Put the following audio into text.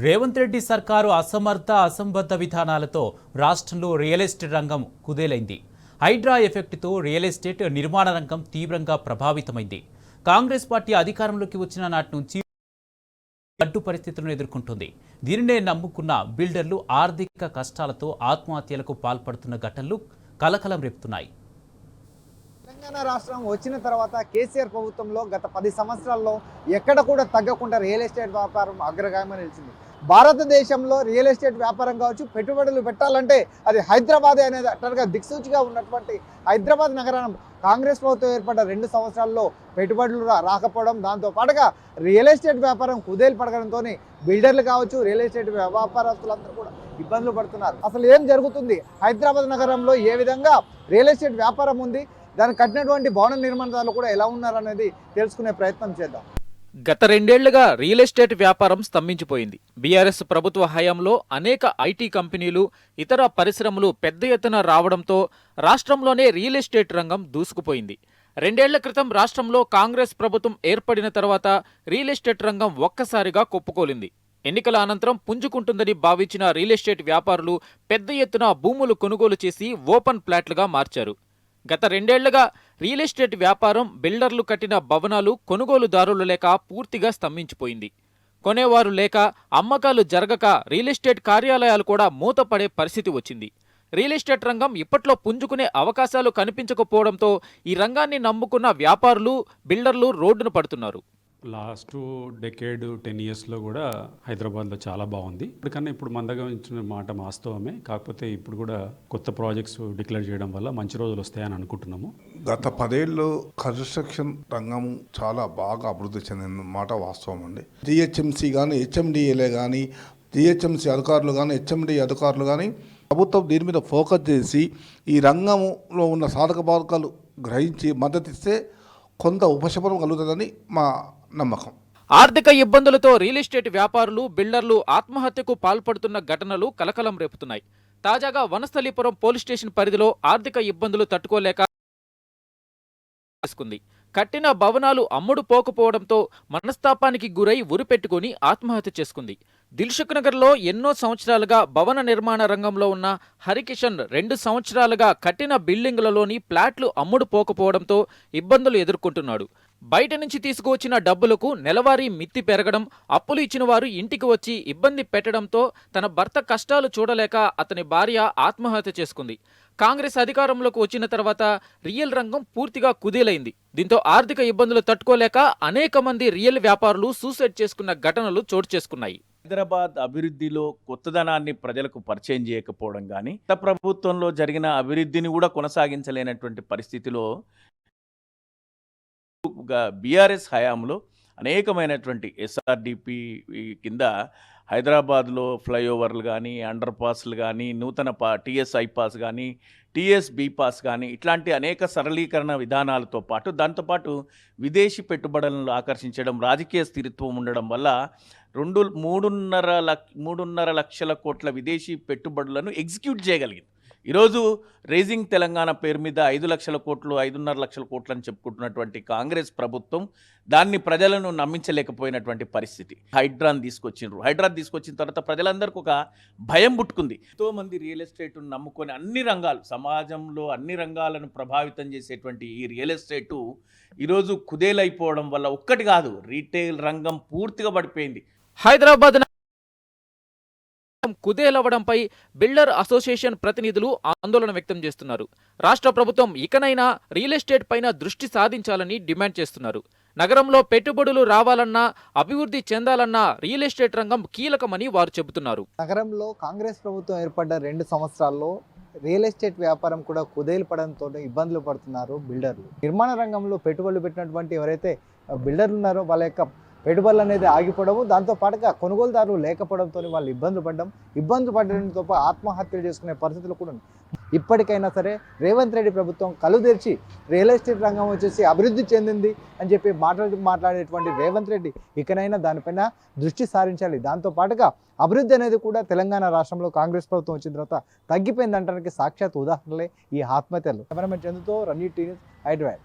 రేవంత్ రెడ్డి సర్కారు అసమర్థ అసంబద్ధ విధానాలతో రాష్ట్రంలో రియల్ ఎస్టేట్ రంగం కుదేలైంది. హైడ్రా ఎఫెక్ట్తో రియల్ ఎస్టేట్ నిర్మాణ రంగం తీవ్రంగా ప్రభావితమైంది. కాంగ్రెస్ పార్టీ అధికారంలోకి వచ్చిన నాటి నుంచి గడ్డు పరిస్థితులను ఎదుర్కొంటుంది. దీనినే నమ్ముకున్న బిల్డర్లు ఆర్థిక కష్టాలతో ఆత్మహత్యలకు పాల్పడుతున్న ఘటనలు కలకలం రేపుతున్నాయి. తెలంగాణ రాష్ట్రం వచ్చిన తర్వాత కేసీఆర్ ప్రభుత్వంలో గత 10 సంవత్సరాల్లో ఎక్కడ కూడా తగ్గకుండా రియల్ ఎస్టేట్ వ్యాపారం అగ్రగామిగా నిలిచింది. భారతదేశంలో రియల్ ఎస్టేట్ వ్యాపారం కావచ్చు, పెట్టుబడులు పెట్టాలంటే అది హైదరాబాదే అనేది అట్టగా దిక్సూచిగా ఉన్నటువంటి హైదరాబాద్ నగరం కాంగ్రెస్ ప్రభుత్వం ఏర్పడ్డ 2 సంవత్సరాల్లో పెట్టుబడులు రాకపోవడం, దాంతో పాటుగా రియల్ ఎస్టేట్ వ్యాపారం కుదేలు పడడంతో బిల్డర్లు కావచ్చు, రియల్ ఎస్టేట్ వ్యాపారస్తులందరూ కూడా ఇబ్బందులు పడుతున్నారు. అసలు ఏం జరుగుతుంది, హైదరాబాద్ నగరంలో ఏ విధంగా రియల్ ఎస్టేట్ వ్యాపారం ఉంది, దాన్ని కట్టినటువంటి భవన నిర్మాణదారులు కూడా ఎలా ఉన్నారనేది తెలుసుకునే ప్రయత్నం చేద్దాం. గత 2 ఏళ్లుగా రియల్ ఎస్టేట్ వ్యాపారం స్తంభించిపోయింది. బీఆర్ఎస్ ప్రభుత్వ హయాంలో అనేక ఐటీ కంపెనీలు, ఇతర పరిశ్రమలు పెద్ద ఎత్తున రావడంతో రాష్ట్రంలోనే రియల్ ఎస్టేట్ రంగం దూసుకుపోయింది. 2 ఏళ్ల క్రితం రాష్ట్రంలో కాంగ్రెస్ ప్రభుత్వం ఏర్పడిన తర్వాత రియల్ ఎస్టేట్ రంగం ఒక్కసారిగా కుప్పకూలింది. ఎన్నికల అనంతరం పుంజుకుంటుందని భావించిన రియల్ ఎస్టేట్ వ్యాపారులు పెద్ద ఎత్తున భూములు కొనుగోలు చేసి ఓపెన్ ప్లాట్లుగా మార్చారు. గత 2 ఏళ్లుగా రియల్ ఎస్టేట్ వ్యాపారం, బిల్డర్లు కట్టిన భవనాలు కొనుగోలుదారులు లేక పూర్తిగా స్తంభించిపోయింది. కొనేవారు లేక, అమ్మకాలు జరగక రియల్ ఎస్టేట్ కార్యాలయాలు కూడా మూతపడే పరిస్థితి వచ్చింది. రియల్ ఎస్టేట్ రంగం ఇప్పట్లో పుంజుకునే అవకాశాలు కనిపించకపోవడంతో ఈ రంగాన్ని నమ్ముకున్న వ్యాపారులు, బిల్డర్లు రోడ్డున పడుతున్నారు. లాస్ట్ డెకేడ్ 10 ఇయర్స్లో కూడా హైదరాబాద్లో చాలా బాగుంది. ఇప్పటికన్నా ఇప్పుడు మందగమించిన మాట వాస్తవమే. కాకపోతే ఇప్పుడు కూడా కొత్త ప్రాజెక్ట్స్ డిక్లేర్ చేయడం వల్ల మంచి రోజులు వస్తాయని అనుకుంటున్నాము. గత 10 ఏళ్ళు కన్స్ట్రక్షన్ రంగం చాలా బాగా అభివృద్ధి చెందిన మాట వాస్తవం అండి. జిహెచ్ఎంసీ కానీ, హెచ్ఎండిఏలే కానీ, జిహెచ్ఎంసీ అధికారులు కానీ, హెచ్ఎండి అధికారులు కానీ ప్రభుత్వం దీని మీద ఫోకస్ చేసి ఈ రంగంలో ఉన్న సాధక బాధకాలు గ్రహించి మద్దతిస్తే కొంత ఉపశమనం కలుగుతుందని మా నమ్మకం. ఆర్థిక ఇబ్బందులతో రియల్ ఎస్టేట్ వ్యాపారులు, బిల్డర్లు ఆత్మహత్యకు పాల్పడుతున్న ఘటనలు కలకలం రేపుతున్నాయి. తాజాగా వనస్థలీపురం పోలీస్ స్టేషన్ పరిధిలో ఆర్థిక ఇబ్బందులు తట్టుకోలేక కట్టిన భవనాలు అమ్ముడు పోకపోవడంతో మనస్తాపానికి గురై ఉరిపెట్టుకుని ఆత్మహత్య చేసుకుంది. దిల్సుఖ్ నగర్లో ఎన్నో సంవత్సరాలుగా భవన నిర్మాణ రంగంలో ఉన్న హరికిషన్ 2 సంవత్సరాలుగా కట్టిన బిల్డింగులలోని ప్లాట్లు అమ్ముడు పోకపోవడంతో ఇబ్బందులు ఎదుర్కొంటున్నాడు. బయట నుంచి తీసుకువచ్చిన డబ్బులకు నెలవారీ మిత్తి పెరగడం, అప్పులు ఇచ్చిన వారు ఇంటికి వచ్చి ఇబ్బంది పెట్టడంతో తన భర్త కష్టాలు చూడలేక అతని భార్య ఆత్మహత్య చేసుకుంది. కాంగ్రెస్ అధికారంలోకి వచ్చిన తర్వాత రియల్ రంగం పూర్తిగా కుదేలైంది. దీంతో ఆర్థిక ఇబ్బందులు తట్టుకోలేక అనేక మంది రియల్ వ్యాపారులు సూసైడ్ చేసుకున్న ఘటనలు చోటు చేసుకున్నాయి. హైదరాబాద్ అభివృద్ధిలో కొత్తదనాన్ని ప్రజలకు పరిచయం చేయకపోవడం కానీ, గత ప్రభుత్వంలో జరిగిన అభివృద్ధిని కూడా కొనసాగించలేనటువంటి పరిస్థితిలో బీఆర్ఎస్ హయాంలో అనేకమైనటువంటి ఎస్ఆర్డిపి కింద హైదరాబాద్లో ఫ్లైఓవర్లు కానీ, అండర్ పాస్లు కానీ, నూతన టీఎస్ ఐపాస్ కానీ, టీఎస్ బీపాస్ కానీ ఇట్లాంటి అనేక సరళీకరణ విధానాలతో పాటు దాంతోపాటు విదేశీ పెట్టుబడులను ఆకర్షించడం, రాజకీయ స్థిరత్వం ఉండడం వల్ల 3.5 లక్షల కోట్ల విదేశీ పెట్టుబడులను ఎగ్జిక్యూట్ చేయగలిగింది. ఈరోజు రేజింగ్ తెలంగాణ పేరు మీద 5 లక్షల కోట్లు, 5.5 లక్షల కోట్లు అని చెప్పుకుంటున్నటువంటి కాంగ్రెస్ ప్రభుత్వం దాన్ని ప్రజలను నమ్మించలేకపోయినటువంటి పరిస్థితి. హైడ్రాన్ తీసుకొచ్చిన తర్వాత ప్రజలందరికీ ఒక భయం పుట్టుకుంది. ఎంతోమంది రియల్ ఎస్టేట్ను నమ్ముకొని అన్ని రంగాలు, సమాజంలో అన్ని రంగాలను ప్రభావితం చేసేటువంటి ఈ రియల్ ఎస్టేటు ఈరోజు కుదేలైపోవడం వల్ల ఒక్కటి కాదు, రీటైల్ రంగం పూర్తిగా పడిపోయింది. హైదరాబాద్ కుదేలవడంపై బిల్డర్ అసోసియేషన్ ప్రతినిధులు ఆందోళన వ్యక్తం చేస్తున్నారు. రాష్ట్ర ప్రభుత్వం ఇకనైనా రియల్ ఎస్టేట్ పైన దృష్టి సాధించాలని డిమాండ్ చేస్తున్నారు. నగరంలో పెట్టుబడులు రావాలన్నా, అభివృద్ధి చెందాలన్నా రియల్ ఎస్టేట్ రంగం కీలకమని వారు చెబుతున్నారు. నగరంలో కాంగ్రెస్ ప్రభుత్వం ఏర్పడ్డ 2 సంవత్సరాల్లో రియల్ ఎస్టేట్ వ్యాపారం కూడా కుదేలు పడడంతో ఇబ్బందులు పడుతున్నారు బిల్డర్లు. నిర్మాణ రంగంలో పెట్టుబడులు పెట్టినటువంటి ఎవరైతే బిల్డర్లు ఉన్నారో వాళ్ళ యొక్క పెట్టుబడులు అనేది ఆగిపోవడము, దాంతో పాటుగా కొనుగోలుదారులు లేకపోవడంతో వాళ్ళు ఇబ్బందులు పడడంతో ఆత్మహత్యలు చేసుకునే పరిస్థితులు కూడా ఉన్నాయి. ఇప్పటికైనా సరే రేవంత్ రెడ్డి ప్రభుత్వం కళ్ళు తెరిచి రియల్ ఎస్టేట్ రంగం వచ్చేసి అభివృద్ధి చెందింది అని చెప్పి మాట్లాడేటువంటి రేవంత్ రెడ్డి ఇకనైనా దానిపైన దృష్టి సారించాలి. దాంతో పాటుగా అభివృద్ధి అనేది కూడా తెలంగాణ రాష్ట్రంలో కాంగ్రెస్ ప్రభుత్వం వచ్చిన తర్వాత తగ్గిపోయిందంటానికి సాక్షాత్ ఉదాహరణలే ఈ ఆత్మహత్యలు. కెమెరామెన్ చందుతో రణ్యూ టీవీ, హైదరాబాద్.